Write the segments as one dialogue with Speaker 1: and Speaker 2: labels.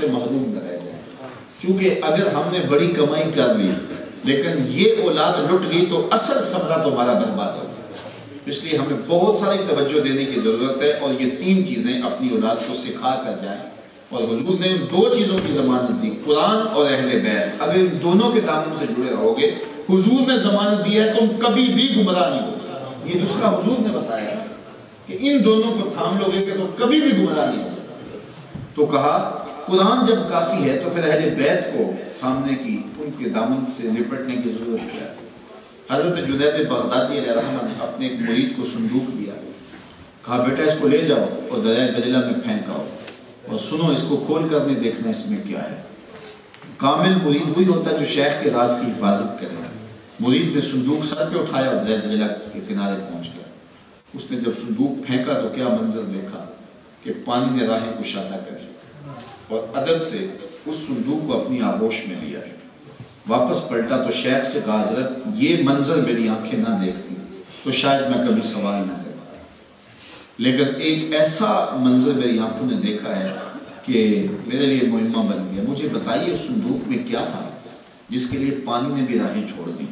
Speaker 1: سے محروم نہ رہ جائیں، چونکہ اگر ہم نے بڑی کمائی کر لی لیکن یہ اولاد لٹ گئی تو اصل ثمرہ تو ہمارا برباد ہو گیا۔ اس لیے ہمیں بہت ساری توجہ دینے کی ضرورت ہے، اور یہ 3 چیزیں اپنی اولاد کو سکھا کر جائیں۔ اور حضور نے ان 2 چیزوں کی ضمانت دی، قرآن اور اہل بیت۔ اگر ان دونوں کے دامن سے جڑے رہو گے، حضور نے ضمانت دی ہے تم کبھی بھی گمراہ نہیں ہوگے۔ یہ دوسرا حضور نے بتایا کہ ان دونوں کو تھام لو گے کہ تم کبھی بھی گمراہ نہیں ہو سکتے۔ تو کہا قرآن جب کافی ہے تو پھر اہل بیت کو تھامنے کی، ان کے دامن سے لپٹنے کی ضرورت کیا تھی؟ حضرت جنید بغدادی علیہ رحمہ نے اپنے ایک مرید کو صندوق دیا، کہا بیٹا اس کو لے جاؤ اور دریائے دجلہ میں پھینکاؤ، اور سنو اس کو کھول کر نہیں دیکھنا اس میں کیا ہے۔ کامل مرید وہی ہوتا ہے جو شیخ کے راز کی حفاظت کرے۔ مرید نے صندوق سر پہ اٹھایا اور دریا دجلہ کے کنارے پہنچ گیا۔ اس نے جب صندوق پھینکا تو کیا منظر دیکھا کہ پانی نے راہیں کشادہ کر دی اور ادب سے اس صندوق کو اپنی آغوش میں لیا۔ واپس پلٹا تو شیخ سے کہا حضرت یہ منظر میری آنکھیں نہ دیکھتی تو شاید میں کبھی سوال نہ کرتا، لیکن ایک ایسا منظر میری آنکھوں نے دیکھا ہے کہ میرے لیے مہمہ بن گیا۔ مجھے بتائیے اس صندوق میں کیا تھا جس کے لیے پانی نے بھی راہیں چھوڑ دی،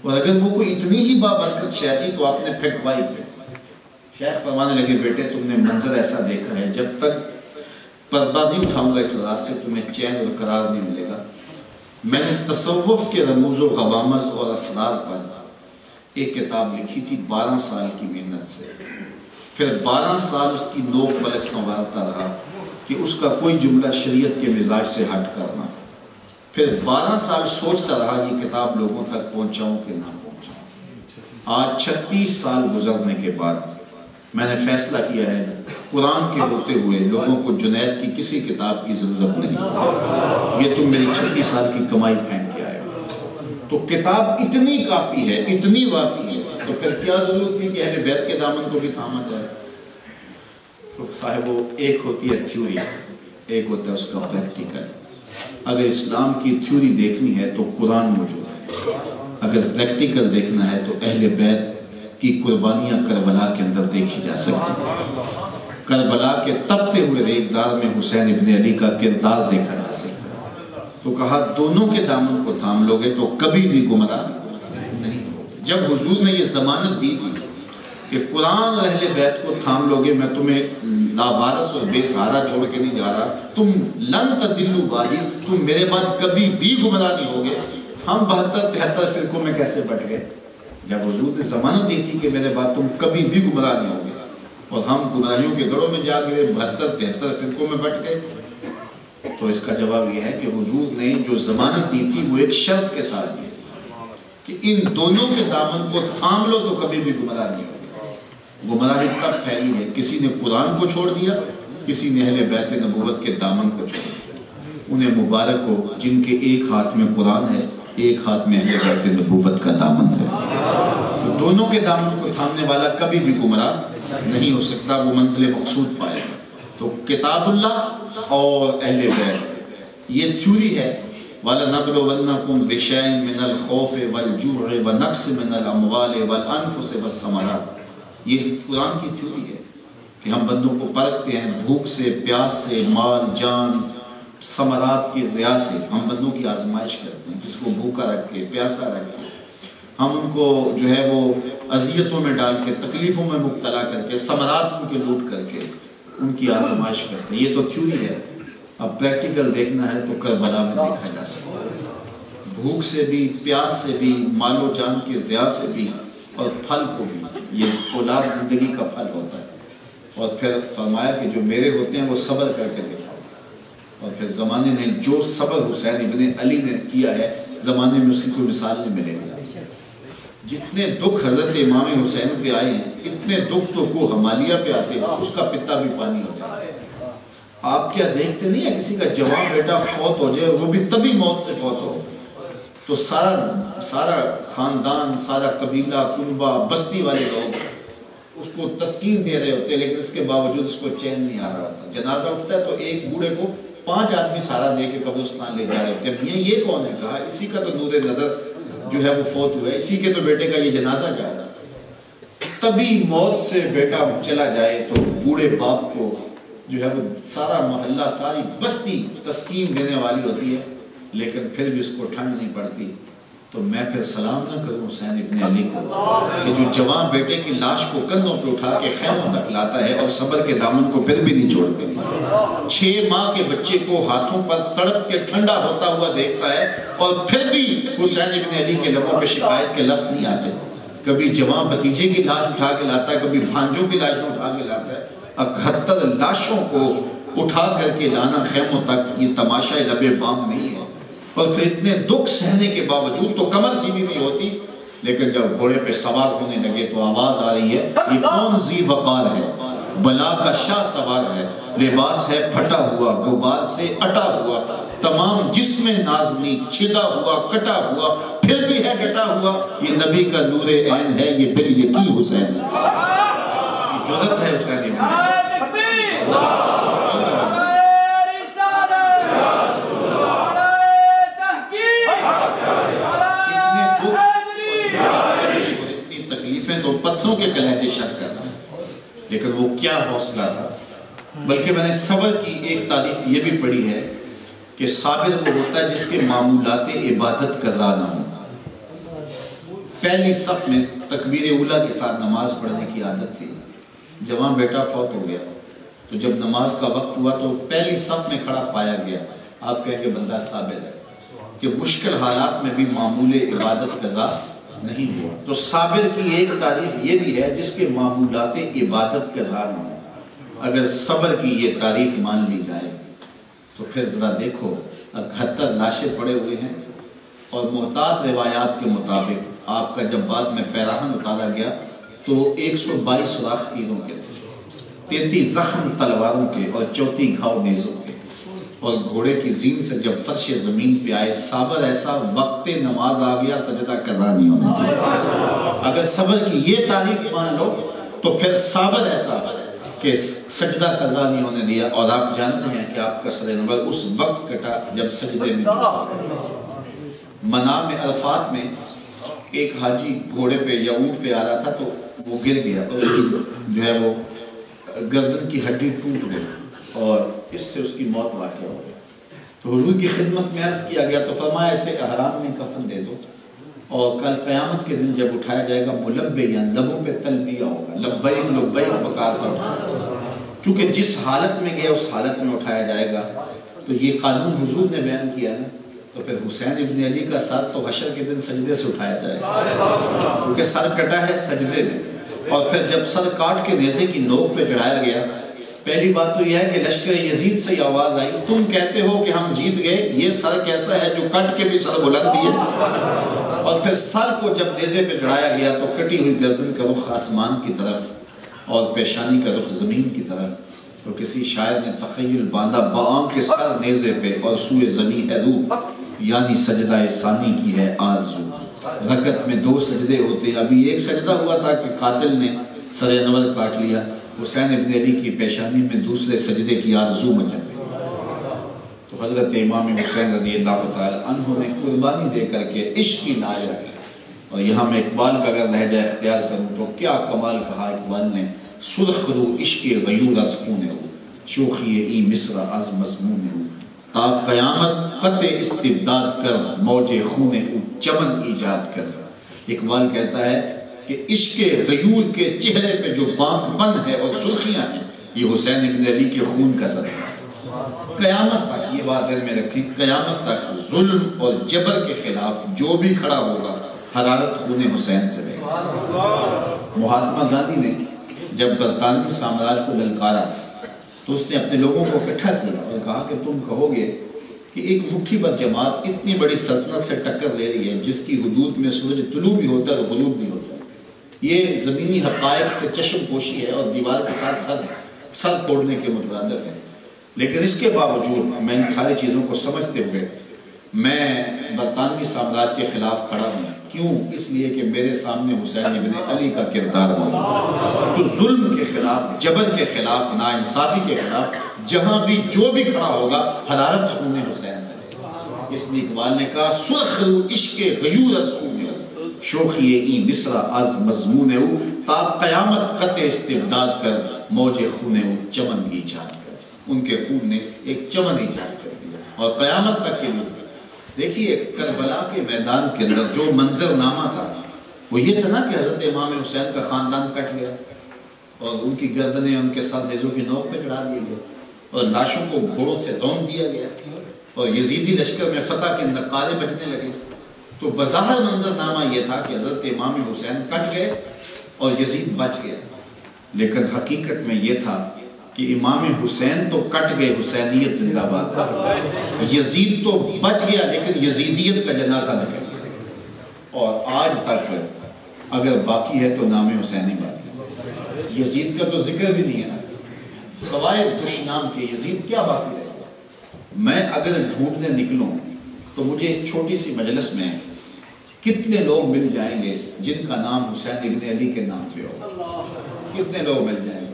Speaker 1: اور اگر وہ کوئی اتنی ہی بابرکت شے تھی تو آپ نے پھینکوائی کیوں؟ شیخ فرمانے لگے بیٹے تم نے منظر ایسا دیکھا ہے، جب تک پردہ نہیں اٹھاؤں گا اس راز سے تمہیں چین اور قرار نہیں ملے گا۔ میں نے تصوف کے رموز و غوامض اور اسرار پر ایک کتاب لکھی تھی 12 سال کی محنت سے، پھر 12 سال اس کی نوک بلک سنوارتا رہا کہ اس کا کوئی جملہ شریعت کے مزاج سے ہٹ کرنا، پھر 12 سال سوچتا رہا یہ کتاب لوگوں تک پہنچاؤں کہ نہ پہنچاؤں۔ آج 36 سال گزرنے کے بعد میں نے فیصلہ کیا ہے قرآن کے ہوتے ہوئے لوگوں کو جنید کی کسی کتاب کی ضرورت نہیں، یہ تم میری 36 سال کی کمائی پھینک کے آئے ہو۔ تو کتاب اتنی کافی ہے، اتنی وافی ہے، تو پھر کیا ضرورت تھی کہ اہل بیت کے دامن کو بھی تھاما جائے؟ تو صاحبو ایک ہوتی ہے تھیوری، ایک ہوتا ہے اس کا پریکٹیکل۔ اگر اسلام کی تھیوری دیکھنی ہے تو قرآن موجود ہے، اگر پریکٹیکل دیکھنا ہے تو اہل بیت کی قربانیاں کربلا کے اندر دیکھی جا سکتی ہیں۔ کربلا کے تپتے ہوئے ریگزار میں حسین ابن علی کا کردار دیکھا جا سکتا ہے۔ تو کہا دونوں کے دامن کو تھام لوگے تو کبھی بھی گمراہ نہیں ہوگے۔ جب حضور نے یہ ضمانت دی تھی کہ قرآن اور اہل بیت کو تھام لوگے، میں تمہیں لاوارث اور بے سہارا چھوڑ کے نہیں جا رہا، تم لن تضلوا بعدی، تم میرے بعد کبھی بھی گمراہ نہیں ہوگے۔ ہم 72-73 فرقوں میں کیسے بٹ گئے؟ جب حضور نے ضمانت دی تھی کہ میرے بعد تم کبھی بھی گمراہ نہیں ہوگے، اور ہم گمراہیوں کے گڑھوں میں جا گئے، 72-73 فرقوں میں بٹ گئے۔ تو اس کا جواب یہ ہے کہ حضور نے جو ضمانت دی تھی وہ ایک شرط کے ساتھ دی تھی کہ ان دونوں کے دامن کو تھام لو تو کبھی بھی گمراہ نہیں ہوگے۔ گمراہی تب پھیلی ہے کسی نے قرآن کو چھوڑ دیا، کسی نے اہل بیت نبوت کے دامن کو چھوڑ دیا۔ انہیں مبارک ہو جن کے ایک ہاتھ میں قرآن ہے، ایک ہاتھ میں اہل بیت نبوت کا دامن ہے۔ دونوں کے دامن کو تھامنے والا کبھی بھی گمراہ نہیں ہو سکتا، وہ منزل مقصود پائے گا۔ تو کتاب اللہ اور اہل بیت یہ تھیوری ہے، وَلَنَبْلُوَنَّكُمْ بِشَيْءٍ مِّنَ الْخَوْفِ وَالْجُوعِ وَنَقْصٍ مِّنَ الْأَمْوَالِ وَالْأَنفُسِ وَالثَّمَرَاتِ۔ یہ قرآن کی تھیوری ہے کہ ہم بندوں کو پرکھتے ہیں بھوک سے، پیاس سے، مال، جان، ثمرات کی ضیاء سے۔ ہم بندوں کی آزمائش کرتے ہیں، جس کو بھوکا رکھ کے، پیاسا رکھ کے، ہم ان کو جو ہے وہ اذیتوں میں ڈال کے، تکلیفوں میں مبتلا کر کے، ثمرات ان کے لوٹ کر کے ان کی آزمائش کرتے ہیں۔ یہ تو تھیوری ہے۔ اب پریکٹیکل دیکھنا ہے تو کربلا میں دیکھا جا سکتا ہے، بھوک سے بھی، پیاس سے بھی، مال و جان کی ضیاء سے بھی، اور پھل کو بھی۔ یہ اولاد زندگی کا پھل ہوتا ہے۔ اور پھر فرمایا کہ جو میرے ہوتے ہیں وہ صبر کر کے دکھاؤ۔ اور پھر زمانے نے جو صبر حسین ابن علی نے کیا ہے، زمانے میں اسی کو مثال نہیں ملے گا۔ جتنے دکھ حضرت امام حسین پہ آئے ہیں، اتنے دکھ تو کو ہمالیہ پہ آتے ہیں، اس کا پتا بھی پانی ہو جائے۔ آپ کیا دیکھتے نہیں ہے کسی کا جوان بیٹا فوت ہو جائے، وہ بھی تبھی موت سے فوت ہو تو سارا خاندان، سارا قبیلہ، کنبہ، بستی والے لوگ اس کو تسکین دے رہے ہوتے ہیں، لیکن اس کے باوجود اس کو چین نہیں آ رہا ہوتا۔ جنازہ اٹھتا ہے تو ایک بوڑھے کو 5 آدمی سہارا دے کے قبرستان لے جا رہے ہوتے ہیں۔ میاں یہ کون ہے؟ کہا اسی کا تو نور نظر جو ہے وہ فوت ہوا ہے، اسی کے تو بیٹے کا یہ جنازہ جا رہا ہے۔ تبھی موت سے بیٹا چلا جائے تو بوڑھے باپ کو جو ہے وہ سارا محلہ ساری بستی تسکین دینے والی ہوتی ہے، لیکن پھر بھی اس کو ٹھنڈ نہیں پڑتی، تو میں پھر سلام نہ کروں حسین ابن علی کو کہ جو جوان بیٹے کی لاش کو کندھوں پہ اٹھا کے خیموں تک لاتا ہے اور صبر کے دامن کو پھر بھی نہیں چھوڑتے، 6 ماہ کے بچے کو ہاتھوں پر تڑپ کے ٹھنڈا ہوتا ہوا دیکھتا ہے اور پھر بھی حسین ابن علی کے لبوں پہ شکایت کے لفظ نہیں آتے۔ کبھی جوان بھتیجے کی لاش اٹھا کے لاتا ہے، کبھی بھانجوں کی لاش اٹھا کے لاتا ہے، 71 لاشوں کو اٹھا کر کے لانا خیموں تک یہ تماشا لب بام نہیں ہے۔ اور پھر اتنے دکھ سہنے کے باوجود تو کمر سیدھی نہیں ہوتی، لیکن جب گھوڑے پہ سوار ہونے لگے تو آواز آ رہی ہے یہ کون ذی وقار ہے، بلا کا شاہ سوار ہے، لباس ہے پھٹا ہوا غبار سے اٹا ہوا، تمام جسم نازنی چھدا ہوا کٹا ہوا، پھر بھی ہے ڈٹا ہوا، یہ نبی کا نور عین ہے، یہ بال یقین حسین ہے، یہ جرأت ہے حسین ابن علی۔ تو پتھروں کے کلیجے شک کر رہا ہے، لیکن وہ کیا حوصلہ تھا۔ بلکہ میں نے صبر کی ایک تعریف یہ بھی پڑھی ہے کہ صابر وہ ہوتا ہے جس کے معمولات عبادت قضا نہ ہو۔ پہلی صف میں تکبیر اولیٰ کے ساتھ نماز پڑھنے کی عادت تھی، جوان بیٹا فوت ہو گیا تو جب نماز کا وقت ہوا تو پہلی صف میں کھڑا پایا گیا، آپ کہیں گے بندہ صابر ہے کہ مشکل حالات میں بھی معمول عبادت قضا نہیں ہوا۔ تو صابر کی ایک تعریف یہ بھی ہے جس کے معمولات عبادت قضا نہ ہو۔ اگر صبر کی یہ تعریف مان لی جائے تو پھر ذرا دیکھو 71 لاشیں پڑے ہوئے ہیں، اور محتاط روایات کے مطابق آپ کا جب بعد میں پیراہن اتارا گیا تو 122 سوراخ تیروں کے تھے، 33 زخم تلواروں کے اور 34 گھاؤ نیزوں کے، اور گھوڑے کی زین سے جب فرش زمین پہ آئے صابر ایسا وقت نماز آ گیا سجدہ قضا نہیں ہونے دیا۔ اگر صبر کی یہ تعریف مان لو تو پھر صابر ایسا کہ سجدہ قضا نہیں ہونے دیا، اور آپ جانتے ہیں کہ آپ کا سر انور اس وقت کٹا جب سجدے میں منام عرفات میں ایک حاجی گھوڑے پہ یا اونٹ پہ آ رہا تھا تو وہ گر گیا، اور اس کی جو ہے وہ گردن کی ہڈی ٹوٹ گئی اور اس سے اس کی موت واقع ہو گئی۔ تو حضور کی خدمت میں عرض کیا گیا تو فرمایا اسے احرام میں کفن دے دو، اور کل قیامت کے دن جب اٹھایا جائے گا ملبیاً، لبوں پہ تلبیہ ہوگا، لبیک لبیک پکارتا اٹھایا، چونکہ جس حالت میں گیا اس حالت میں اٹھایا جائے گا۔ تو یہ قانون حضور نے بیان کیا نا، تو پھر حسین ابن علی کا سر تو حشر کے دن سجدے سے اٹھایا جائے گا، کیونکہ سر کٹا ہے سجدے میں، اور پھر جب سر کاٹ کے نیزے کی نوک پہ چڑھایا گیا، پہلی بات تو یہ ہے کہ لشکر یزید سے یہ آواز آئی تم کہتے ہو کہ ہم جیت گئے، یہ سر کیسا ہے جو کٹ کے بھی سر بلند دیے۔ اور پھر سر کو جب نیزے پہ چڑھایا گیا تو کٹی ہوئی گردن کا رخ آسمان کی طرف اور پیشانی کا رخ زمین کی طرف، تو کسی شاعر نے تخیل باندھا بآں کے سر نیزے پہ اور سوئے زمین ہے رو، یعنی سجدہ ثانی کی ہے آرزو۔ رکعت میں 2 سجدے ہوتے، ابھی ایک سجدہ ہوا تھا کہ قاتل نے سر انور کاٹ لیا، حسین ابن علی کی پیشانی میں دوسرے سجدے کی آرزو مچل گئی۔ تو حضرت امام حسین رضی اللہ تعالی عنہ نے قربانی دے کر کے عشق کی ناز رکھی، اور یہاں میں اقبال کا اگر لہجہ اختیار کروں تو کیا کمال کہا اقبال نے، سرخ رو عشق غیور از خون ہو، شوخی ای مصر از مضمون ہو، تا قیامت قطع استبداد کر، موج خون او چمن ایجاد کر۔ اقبال کہتا ہے کہ عشق غیور کے چہرے پہ جو بانک بند ہے اور سرخیاں ہیں، یہ حسین ابن علی کے خون کا صدقہ ہے۔ قیامت تک یہ بات ذہن میں رکھی، قیامت تک ظلم اور جبر کے خلاف جو بھی کھڑا ہوگا حرارت خون حسین سے رہے گا۔ مہاتما گاندھی نے جب برطانوی سامراج کو للکارا تو اس نے اپنے لوگوں کو اکٹھا کیا اور کہا کہ تم کہو گے کہ ایک مٹھی بھر جماعت اتنی بڑی سلطنت سے ٹکر لے رہی ہے جس کی حدود میں سورج طلوع بھی ہوتا ہے اور غروب بھی ہوتا ہے، یہ زمینی حقائق سے چشم پوشی ہے اور دیوار کے ساتھ سر پھوڑنے کے مترادف ہے، لیکن اس کے باوجود میں ان ساری چیزوں کو سمجھتے ہوئے میں برطانوی سامراج کے خلاف کھڑا ہوں۔ کیوں؟ اس لیے کہ میرے سامنے حسین ابن علی کا کردار موجود۔ تو ظلم کے خلاف، جبر کے خلاف، ناانصافی کے خلاف جہاں بھی جو بھی کھڑا ہوگا حرارت خون حسین سے۔ اس لیے اقبال نے کہا سرخ رو عشق غیور از خون ہو، شوخی ای مصر از مضمون ہو، تا قیامت قطع استبداد کر، موج خون ہو چمن ایجاد کر۔ ان کے خون نے ایک چمن ایجاد کر دیا اور قیامت تک کے لیے دیکھیے کربلا کے میدان کے اندر جو منظر نامہ تھا وہ یہ تھا نا کہ حضرت امام حسین کا خاندان کٹ گیا اور ان کی گردنیں ان کے ساتھ نیزوں کی نوک پہ چڑھا دیے گئے اور لاشوں کو گھوڑوں سے رون دیا گیا اور یزیدی لشکر میں فتح کے نعرے بجنے لگے. تو بظاہر منظر نامہ یہ تھا کہ حضرت امام حسین کٹ گئے اور یزید بچ گیا، لیکن حقیقت میں یہ تھا کہ امام حسین تو کٹ گئے، حسینیت زندہ باد، یزید تو بچ گیا لیکن یزیدیت کا جنازہ نکل گیا. اور آج تک اگر باقی ہے تو نام حسینی باقی ہے، یزید کا تو ذکر بھی نہیں ہے نا، سوائے دشنام کے یزید کیا باقی رہے گا. میں اگر ڈھونڈنے نکلوں تو مجھے اس چھوٹی سی مجلس میں کتنے لوگ مل جائیں گے جن کا نام حسین ابن علی کے نام پہ ہوگا، کتنے لوگ مل جائیں گے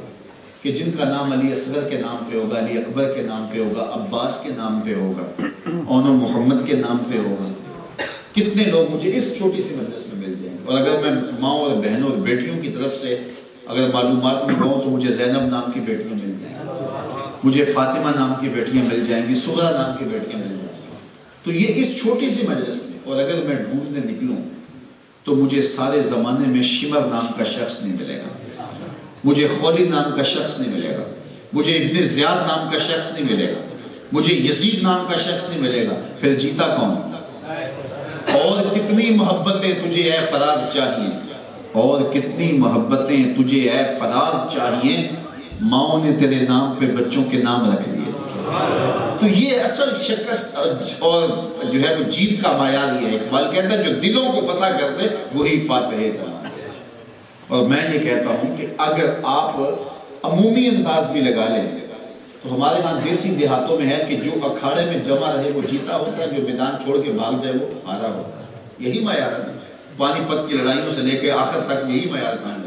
Speaker 1: کہ جن کا نام علی اصغر کے نام پہ ہوگا، علی اکبر کے نام پہ ہوگا، عباس کے نام پہ ہوگا، اون محمد کے نام پہ ہوگا. کتنے لوگ مجھے اس چھوٹی سی مجلس میں مل جائیں گے. اور اگر میں ماں اور بہنوں اور بیٹیوں کی طرف سے اگر معلومات میں ہوں تو مجھے زینب نام کی بیٹیاں مل جائیں گی، مجھے فاطمہ نام کی بیٹیاں مل جائیں گی، سغرا نام کی بیٹیاں مل جائیں گی. تو یہ اس چھوٹی سی مجلس میں، اور اگر میں ڈھونڈنے نکلوں تو مجھے سارے زمانے میں شمر نام کا شخص نہیں ملے گا، مجھے خولد نام کا شخص نہیں ملے گا، مجھے ابن زیاد نام کا شخص نہیں ملے گا، مجھے یزید نام کا شخص نہیں ملے گا. پھر جیتا کون؟ اور کتنی محبتیں تجھے اے فراز چاہیے، اور کتنی محبتیں تجھے اے فراز چاہیے، ماؤں نے تیرے نام پہ بچوں کے نام رکھ دیے. تو یہ اصل شکست اور جو ہے وہ جیت کا معیار یہ ہے. اقبال کہتا ہے جو دلوں کو فتح کر دے وہی فاتح زمان. اور میں یہ کہتا ہوں کہ اگر آپ عمومی انداز بھی لگا لیں تو ہمارے ہاں دیسی دیہاتوں میں ہے کہ جو اکھاڑے میں جمع رہے وہ جیتا ہوتا ہے، جو میدان چھوڑ کے بھاگ جائے وہ ہارا ہوتا ہے. یہی معیار ہے، پانی پت کی لڑائیوں سے لے کے آخر تک یہی معیار قائم